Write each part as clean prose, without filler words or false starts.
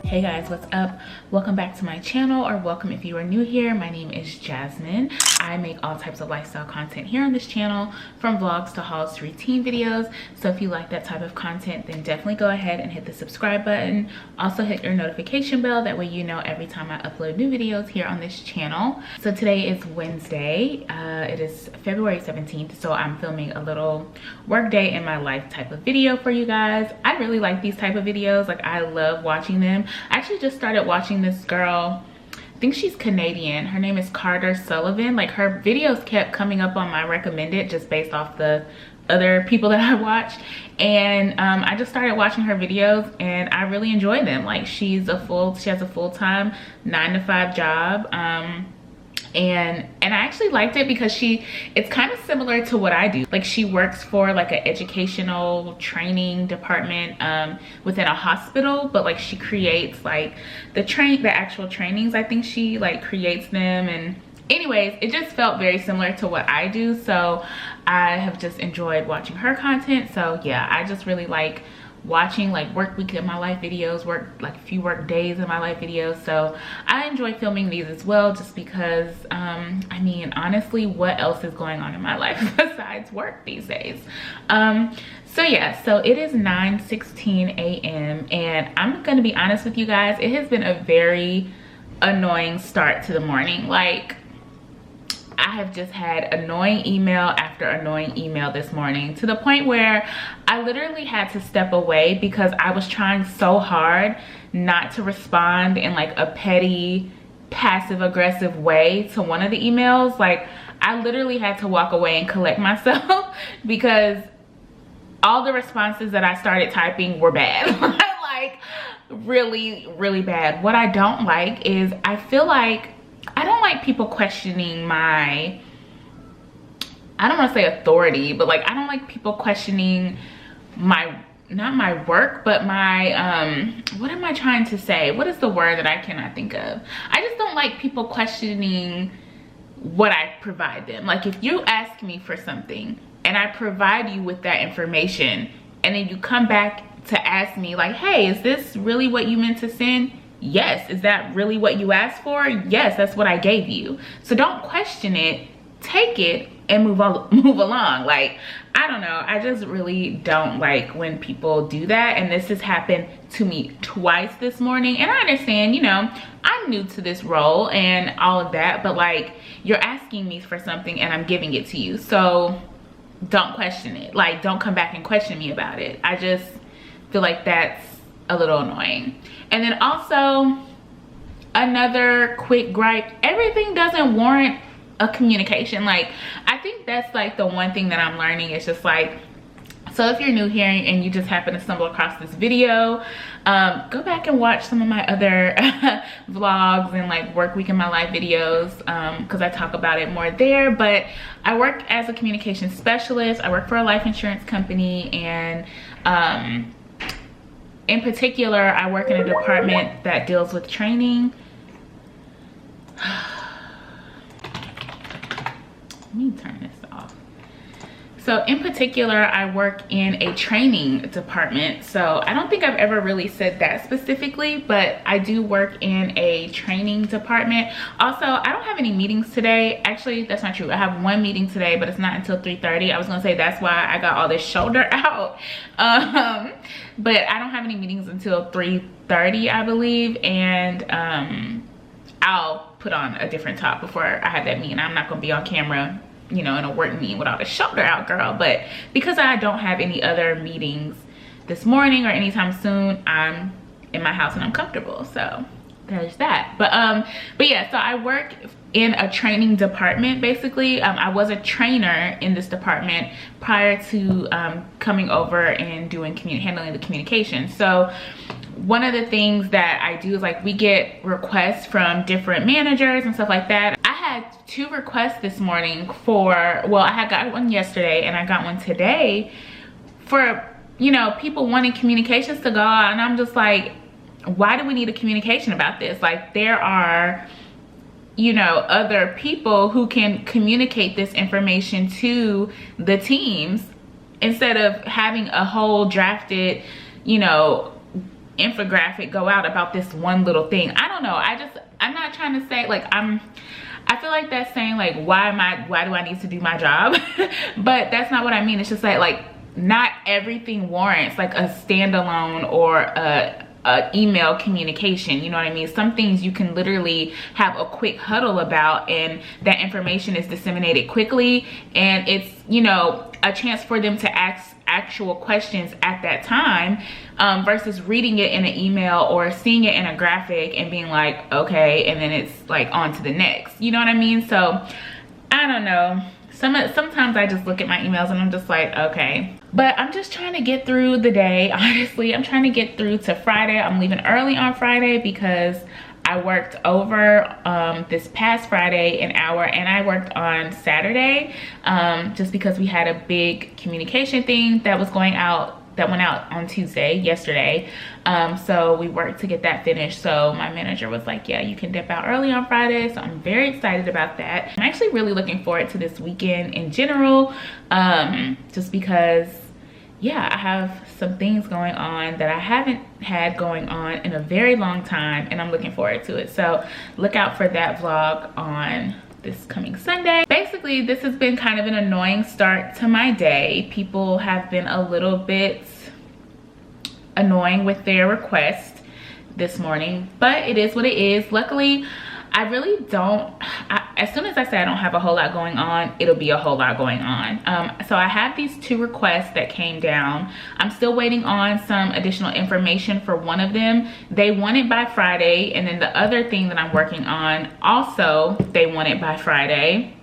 Hey guys, what's up? Welcome back to my channel, or welcome if you are new here. My name is Jasmine. I make all types of lifestyle content here on this channel, from vlogs to hauls to routine videos. So if you like that type of content, then definitely go ahead and hit the subscribe button. Also hit your notification bell, that way you know every time I upload new videos here on this channel. So today is Wednesday. It is February 17th, so I'm filming a little work day in my life type of video for you guys. I really like these type of videos. Like, I love watching them. I actually just started watching this girl. I think she's Canadian. Her name is Carter Sullivan. Like, her videos kept coming up on my recommended just based off the other people that I watched, and I just started watching her videos and I really enjoy them. Like, she has a full-time 9-to-5 job, and I actually liked it because it's kind of similar to what I do. Like, she works for like an educational training department within a hospital, but like she creates like the actual trainings. I think she like creates them, and anyways, it just felt very similar to what I do, so I have just enjoyed watching her content. So yeah, I just really like watching like work week in my life videos, like a few work days in my life videos. So I enjoy filming these as well, just because I mean, honestly, what else is going on in my life besides work these days? So yeah, so it is 9:16 a.m. and I'm gonna be honest with you guys, it has been a very annoying start to the morning. Like, I have just had annoying email after annoying email this morning, to the point where I literally had to step away because I was trying so hard not to respond in like a petty, passive aggressive way to one of the emails. Like, I literally had to walk away and collect myself because all the responses that I started typing were bad. Like, really, really bad. What I don't like is I don't like people questioning my, I don't want to say authority, but like, I don't like people questioning not my work, but my, what am I trying to say? What is the word that I cannot think of? I just don't like people questioning what I provide them. Like, if you ask me for something and I provide you with that information, and then you come back to ask me like, hey, is this really what you meant to send? Yes. Is that really what you asked for? Yes, that's what I gave you. So don't question it, take it and move along. Like, I don't know, I just really don't like when people do that, and this has happened to me twice this morning. And I understand, you know, I'm new to this role and all of that, but like, you're asking me for something and I'm giving it to you, so don't question it. Like, don't come back and question me about it. I just feel like that's a little annoying. And then also, another quick gripe, everything doesn't warrant a communication. Like, I think that's like the one thing that I'm learning. It's just like, so if you're new here and you just happen to stumble across this video, go back and watch some of my other vlogs and like work week in my life videos, because I talk about it more there. But I work as a communication specialist. I work for a life insurance company, and in particular, I work in a department that deals with training. Let me turn this off. So in particular, I work in a training department. So I don't think I've ever really said that specifically, but I do work in a training department. Also, I don't have any meetings today. Actually, that's not true. I have one meeting today, but it's not until 3:30. I was gonna say that's why I got all this shoulder out. But I don't have any meetings until 3:30, I believe. And I'll put on a different top before I have that meeting. I'm not gonna be on camera, you know, in a work meeting without a shoulder out, girl. But because I don't have any other meetings this morning or anytime soon, I'm in my house and I'm comfortable. So there's that. But yeah, so I work in a training department. Basically, I was a trainer in this department prior to coming over and doing handling the communication. So one of the things that I do is, like, we get requests from different managers and stuff like that. I had 2 requests this morning for, well, I had got one yesterday and I got one today for, you know, people wanting communications to go out, and I'm just like, why do we need a communication about this? Like, there are, you know, other people who can communicate this information to the teams instead of having a whole drafted, you know, infographic go out about this one little thing. I don't know. I'm not trying to say, like, I feel like that's saying, like, why do I need to do my job? But that's not what I mean. It's just like not everything warrants like a standalone or a email communication, you know what I mean? Some things you can literally have a quick huddle about, and that information is disseminated quickly, and it's, you know, a chance for them to ask actual questions at that time, versus reading it in an email or seeing it in a graphic and being like, okay, and then it's like on to the next, you know what I mean? So I don't know. Sometimes I just look at my emails and I'm just like, okay. But I'm just trying to get through the day. Honestly, I'm trying to get through to Friday. I'm leaving early on Friday because I worked over this past Friday an hour, and I worked on Saturday just because we had a big communication thing that was going out, that went out on Tuesday, yesterday. So we worked to get that finished. So my manager was like, yeah, you can dip out early on Friday. So I'm very excited about that. I'm actually really looking forward to this weekend in general, just because, yeah, I have some things going on that I haven't had going on in a very long time, and I'm looking forward to it. So look out for that vlog on this coming Sunday. Basically, this has been kind of an annoying start to my day. People have been a little bit annoying with their request this morning, but it is what it is. Luckily, I really don't, as soon as I say I don't have a whole lot going on, it'll be a whole lot going on. So I have these 2 requests that came down. I'm still waiting on some additional information for one of them. They want it by Friday, and then the other thing that I'm working on, also they want it by Friday.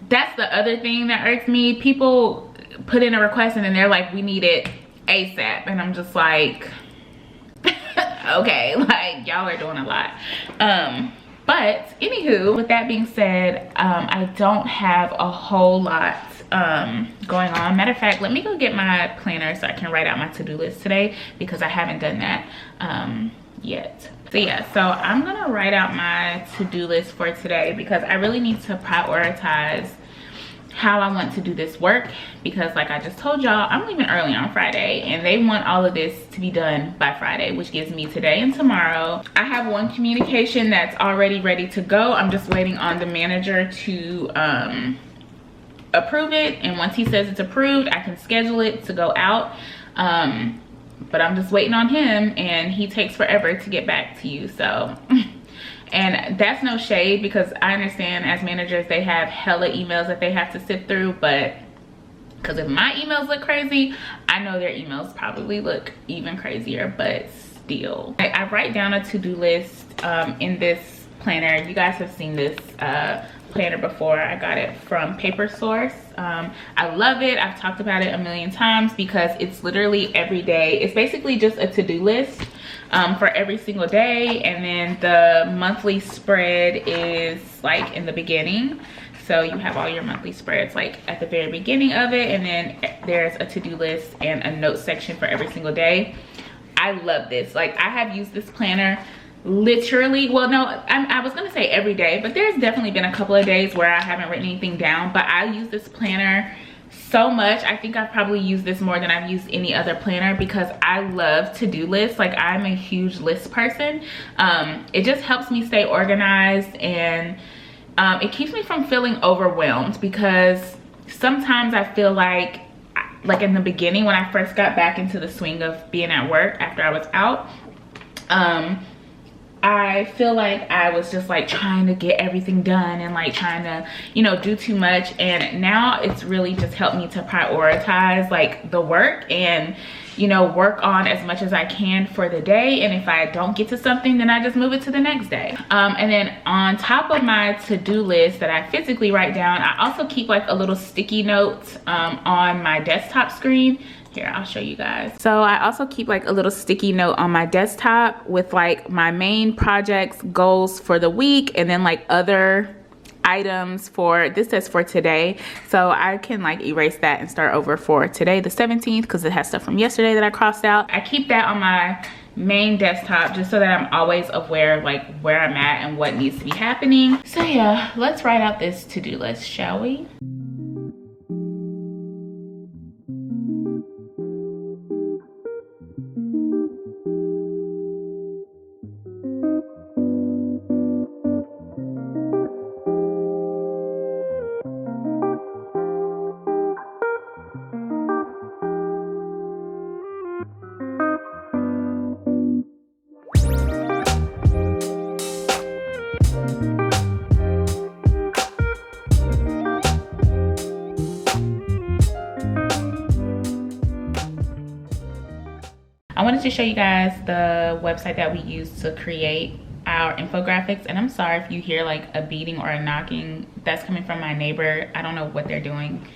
That's the other thing that irks me. People put in a request and then they're like, we need it ASAP, and I'm just like, okay, like, y'all are doing a lot. But anywho, with that being said, I don't have a whole lot going on. Matter of fact, let me go get my planner so I can write out my to-do list today, because I haven't done that yet. So yeah, so I'm gonna write out my to-do list for today, because I really need to prioritize how I want to do this work, because like I just told y'all, I'm leaving early on Friday and they want all of this to be done by Friday, which gives me today and tomorrow. I have one communication that's already ready to go. I'm just waiting on the manager to approve it, and once he says it's approved, I can schedule it to go out. But I'm just waiting on him, and he takes forever to get back to you. So and that's no shade, because I understand as managers they have hella emails that they have to sit through, but because if my emails look crazy, I know their emails probably look even crazier. But still, I write down a to-do list in this planner. You guys have seen this planner before. I got it from Paper Source. I love it. I've talked about it a million times because it's literally every day. It's basically just a to-do list for every single day, and then the monthly spread is like in the beginning. So you have all your monthly spreads like at the very beginning of it, and then there's a to-do list and a note section for every single day. I love this. Like, I have used this planner literally, well, no, I was gonna say every day, but there's definitely been a couple of days where I haven't written anything down. But I use this planner so much. I think I've probably used this more than I've used any other planner, because I love to-do lists. Like, I'm a huge list person. It just helps me stay organized, and it keeps me from feeling overwhelmed, because sometimes I feel like in the beginning when I first got back into the swing of being at work after I was out, I feel like I was just like trying to get everything done and like trying to, you know, do too much. And now it's really just helped me to prioritize like the work and, you know, work on as much as I can for the day. And if I don't get to something, then I just move it to the next day. And then on top of my to-do list that I physically write down, I also keep like a little sticky note on my desktop screen. Here, I'll show you guys. So I also keep like a little sticky note on my desktop with like my main projects, goals for the week, and then like other items for, this says for today. So I can like erase that and start over for today, the 17th, because it has stuff from yesterday that I crossed out. I keep that on my main desktop just so that I'm always aware of like where I'm at and what needs to be happening. So yeah, let's write out this to-do list, shall we? I wanted to show you guys the website that we use to create our infographics, and I'm sorry if you hear like a beating or a knocking. That's coming from my neighbor. I don't know what they're doing.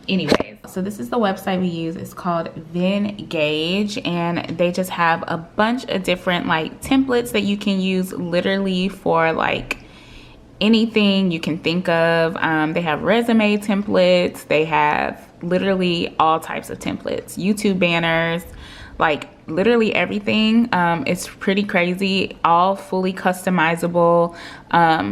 Anyways, so this is the website we use. It's called Vengage, and they just have a bunch of different like templates that you can use literally for like anything you can think of. They have resume templates. They have literally all types of templates, YouTube banners, like literally everything. It's pretty crazy, all fully customizable.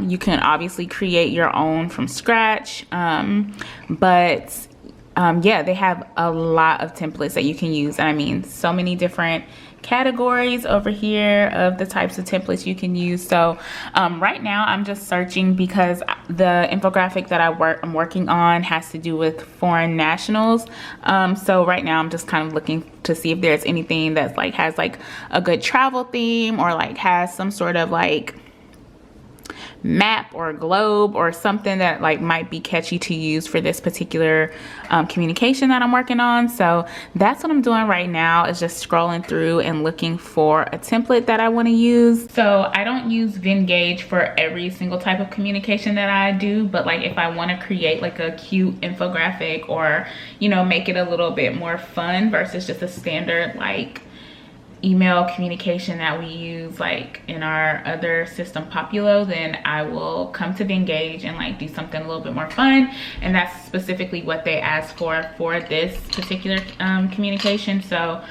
You can obviously create your own from scratch, but yeah, they have a lot of templates that you can use. I mean, so many different categories over here of the types of templates you can use. So right now I'm just searching because the infographic that I'm working on has to do with foreign nationals. So right now I'm just kind of looking to see if there's anything that's like has like a good travel theme, or like has some sort of like map or globe or something that like might be catchy to use for this particular communication that I'm working on. So that's what I'm doing right now, is just scrolling through and looking for a template that I want to use. So I don't use Vengage for every single type of communication that I do, but like if I want to create like a cute infographic, or you know, make it a little bit more fun versus just a standard like email communication that we use like in our other system, Populo, then I will come to Vengage and like do something a little bit more fun. And that's specifically what they asked for this particular communication. So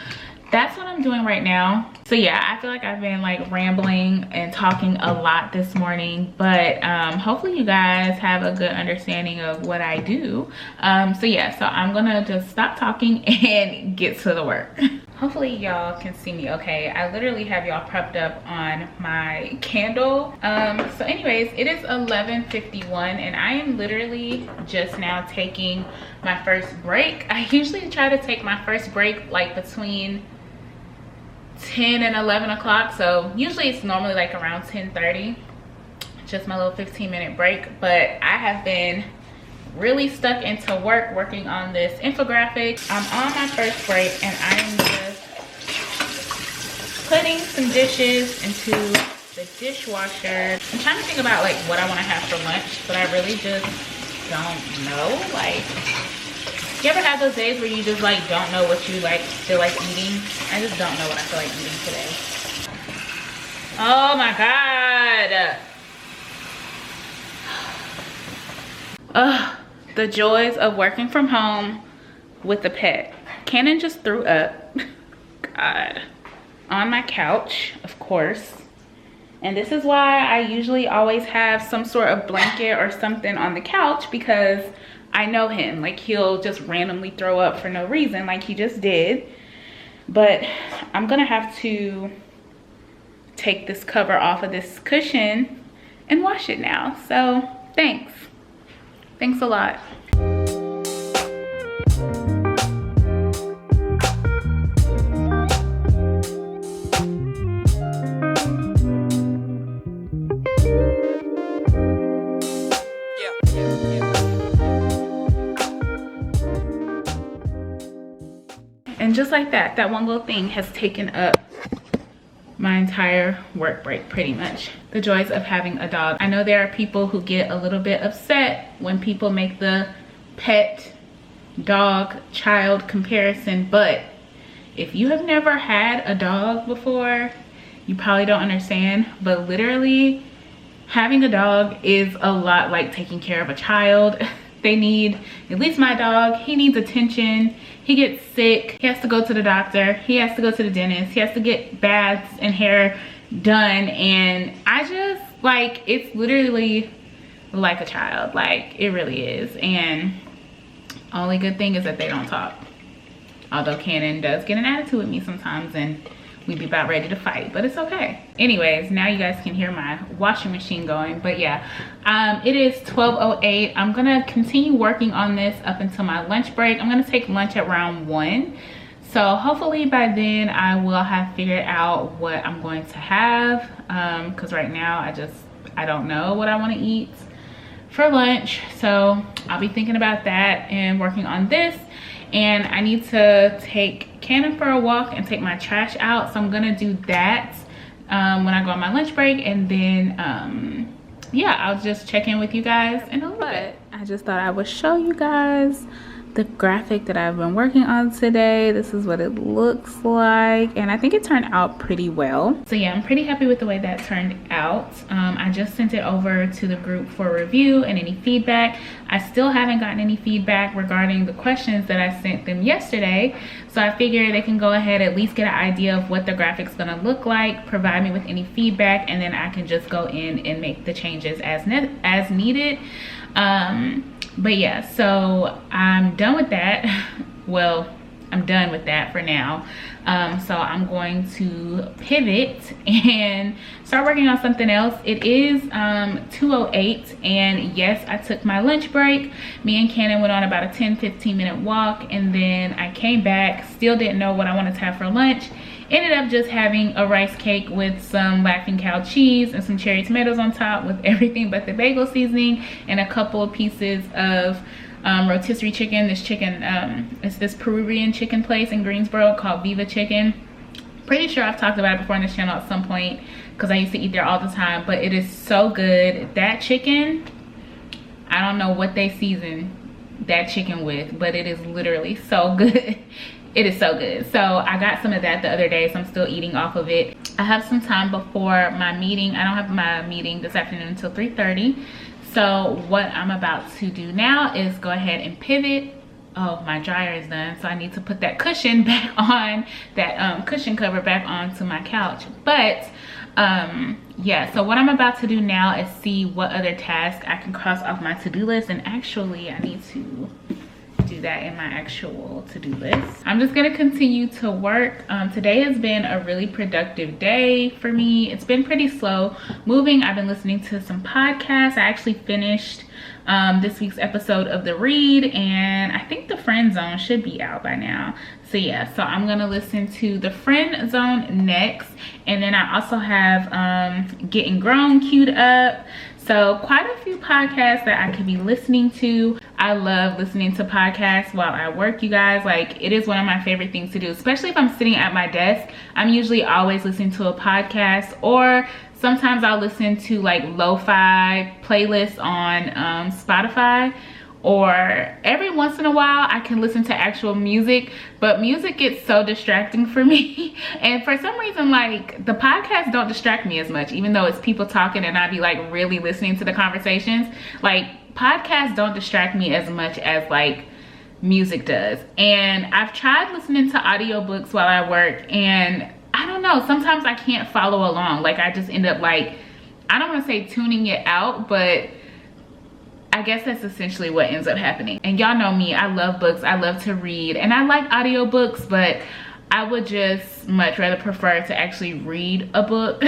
that's what I'm doing right now. So yeah, I feel like I've been like rambling and talking a lot this morning, but hopefully you guys have a good understanding of what I do. So yeah, so I'm gonna just stop talking and get to the work. Hopefully y'all can see me okay. I literally have y'all prepped up on my candle. So anyways, it is 11:51 and I am literally just now taking my first break. I usually try to take my first break like between 10 and 11 o'clock. So usually it's normally like around 10:30, just my little 15-minute break. But I have been really stuck into working on this infographic. I'm on my first break and I am just putting some dishes into the dishwasher. I'm trying to think about like what I want to have for lunch, but I really just don't know. Like, you ever have those days where you just like don't know what you like feel like eating? I just don't know what I feel like eating today. Oh my god. Ugh, the joys of working from home with a pet. Cannon just threw up. God. On my couch, of course. And this is why I usually always have some sort of blanket or something on the couch, because I know him. Like, he'll just randomly throw up for no reason, like he just did. But I'm gonna have to take this cover off of this cushion and wash it now. So thanks a lot. like that one little thing has taken up my entire work break pretty much. The joys of having a dog. I know there are people who get a little bit upset when people make the pet dog child comparison, but if you have never had a dog before, you probably don't understand. But literally having a dog is a lot like taking care of a child. They need, at least my dog, he needs attention. He gets sick, he has to go to the doctor, he has to go to the dentist, he has to get baths and hair done, and I just, like, it's literally like a child. Like, it really is. And only good thing is that they don't talk, although Cannon does get an attitude with me sometimes, and we'd be about ready to fight, but it's okay. Anyways, now you guys can hear my washing machine going. But yeah, it is 12:08. I'm gonna continue working on this up until my lunch break. I'm gonna take lunch at around 1, so hopefully by then I will have figured out what I'm going to have, because right now I don't know what I want to eat for lunch. So I'll be thinking about that and working on this. And I need to take Cannon for a walk and take my trash out, so I'm gonna do that when I go on my lunch break. And then yeah, I'll just check in with you guys in a little bit. I just thought I would show you guys the graphic that I've been working on today. This is what it looks like, and I think it turned out pretty well. So yeah, I'm pretty happy with the way that turned out. I just sent it over to the group for review and any feedback. I still haven't gotten any feedback regarding the questions that I sent them yesterday, so I figure they can go ahead, at least get an idea of what the graphic's gonna look like, provide me with any feedback, and then I can just go in and make the changes as needed. But yeah, so I'm done with that. Well, I'm done with that for now. So I'm going to pivot and start working on something else. It is 2:08, and yes, I took my lunch break. Me and Cannon went on about a 10-15 minute walk, and then I came back, still didn't know what I wanted to have for lunch. Ended up just having a rice cake with some Laughing Cow cheese and some cherry tomatoes on top with everything but the bagel seasoning, and a couple of pieces of rotisserie chicken. This chicken, it's this Peruvian chicken place in Greensboro called Viva Chicken. Pretty sure I've talked about it before on this channel at some point, because I used to eat there all the time, but it is so good. That chicken, I don't know what they season that chicken with, but it is literally so good. It is so good. So I got some of that the other day, so I'm still eating off of it. I have some time before my meeting. I don't have my meeting this afternoon until 3:30. So what I'm about to do now is go ahead and pivot. Oh, my dryer is done, so I need to put that cushion back on, that cushion cover back onto my couch. But yeah, so what I'm about to do now is see what other tasks I can cross off my to-do list. And actually I need to do that in my actual to-do list. I'm just gonna continue to work. Today has been a really productive day for me. It's been pretty slow moving. I've been listening to some podcasts. I actually finished this week's episode of The Read, and I think The Friend Zone should be out by now. So yeah, so I'm gonna listen to The Friend Zone next, and then I also have Getting Grown queued up. So quite a few podcasts that I could be listening to. I love listening to podcasts while I work, you guys. Like, it is one of my favorite things to do, especially if I'm sitting at my desk. I'm usually always listening to a podcast, or sometimes I'll listen to like lo-fi playlists on Spotify, or every once in a while I can listen to actual music, but music gets so distracting for me. And for some reason, like, the podcasts don't distract me as much, even though it's people talking and I'd be like really listening to the conversations. Like, podcasts don't distract me as much as like music does. And I've tried listening to audiobooks while I work, and I don't know, sometimes I can't follow along. Like, I just end up like, I don't want to say tuning it out, but I guess that's essentially what ends up happening. And y'all know me, I love books, I love to read, and I like audiobooks, but I would just much rather prefer to actually read a book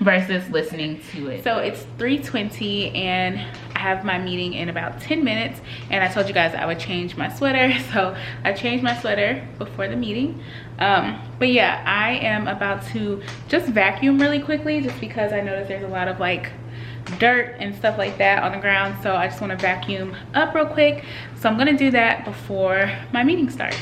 versus listening to it. So it's 3:20 and I have my meeting in about 10 minutes, and I told you guys I would change my sweater, so I changed my sweater before the meeting. But yeah, I am about to just vacuum really quickly, just because I noticed there's a lot of like dirt and stuff like that on the ground, so I just want to vacuum up real quick. So I'm gonna do that before my meeting starts.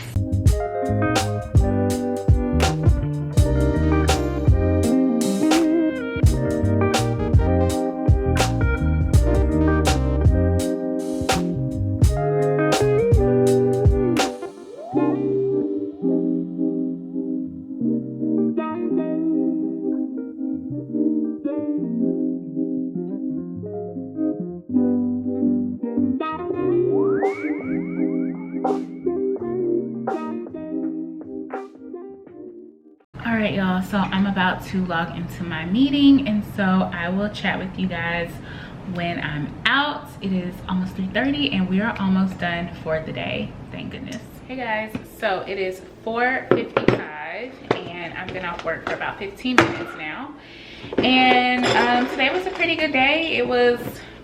All right, y'all, so I'm about to log into my meeting, and so I will chat with you guys when I'm out. It is almost 3:30 and we are almost done for the day, thank goodness. Hey guys, so it is 4:55 and I've been off work for about 15 minutes now. And today was a pretty good day. It was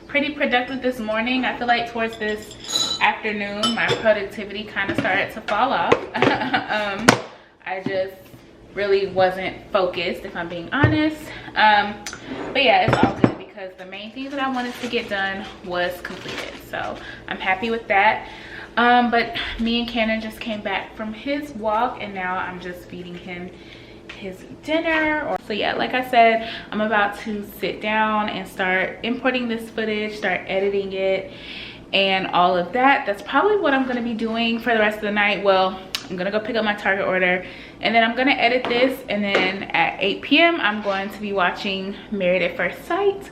pretty productive this morning. I feel like towards this afternoon my productivity kind of started to fall off. I just really wasn't focused, if I'm being honest. But yeah, it's all good because the main thing that I wanted to get done was completed, so I'm happy with that. But me and Cannon just came back from his walk and now I'm just feeding him his dinner. So yeah, like I said, I'm about to sit down and start importing this footage, start editing it and all of that. That's probably what I'm going to be doing for the rest of the night. Well, I'm gonna go pick up my Target order and then I'm gonna edit this, and then at 8 p.m. I'm going to be watching Married at First Sight,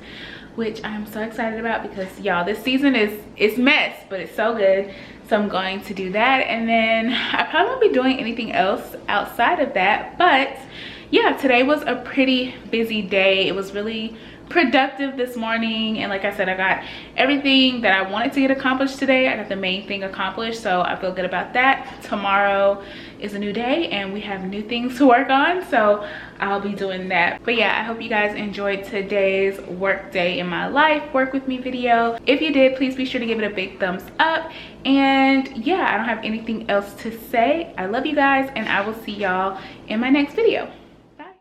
which I'm so excited about because y'all, this season it's mess, but it's so good. So I'm going to do that, and then I probably won't be doing anything else outside of that. But yeah, today was a pretty busy day. It was really productive this morning, and like I said, I got everything that I wanted to get accomplished today. I got the main thing accomplished, so I feel good about that. Tomorrow is a new day and we have new things to work on, so I'll be doing that. But yeah, I hope you guys enjoyed today's work day in my life, work with me video. If you did, please be sure to give it a big thumbs up. And yeah, I don't have anything else to say. I love you guys and I will see y'all in my next video.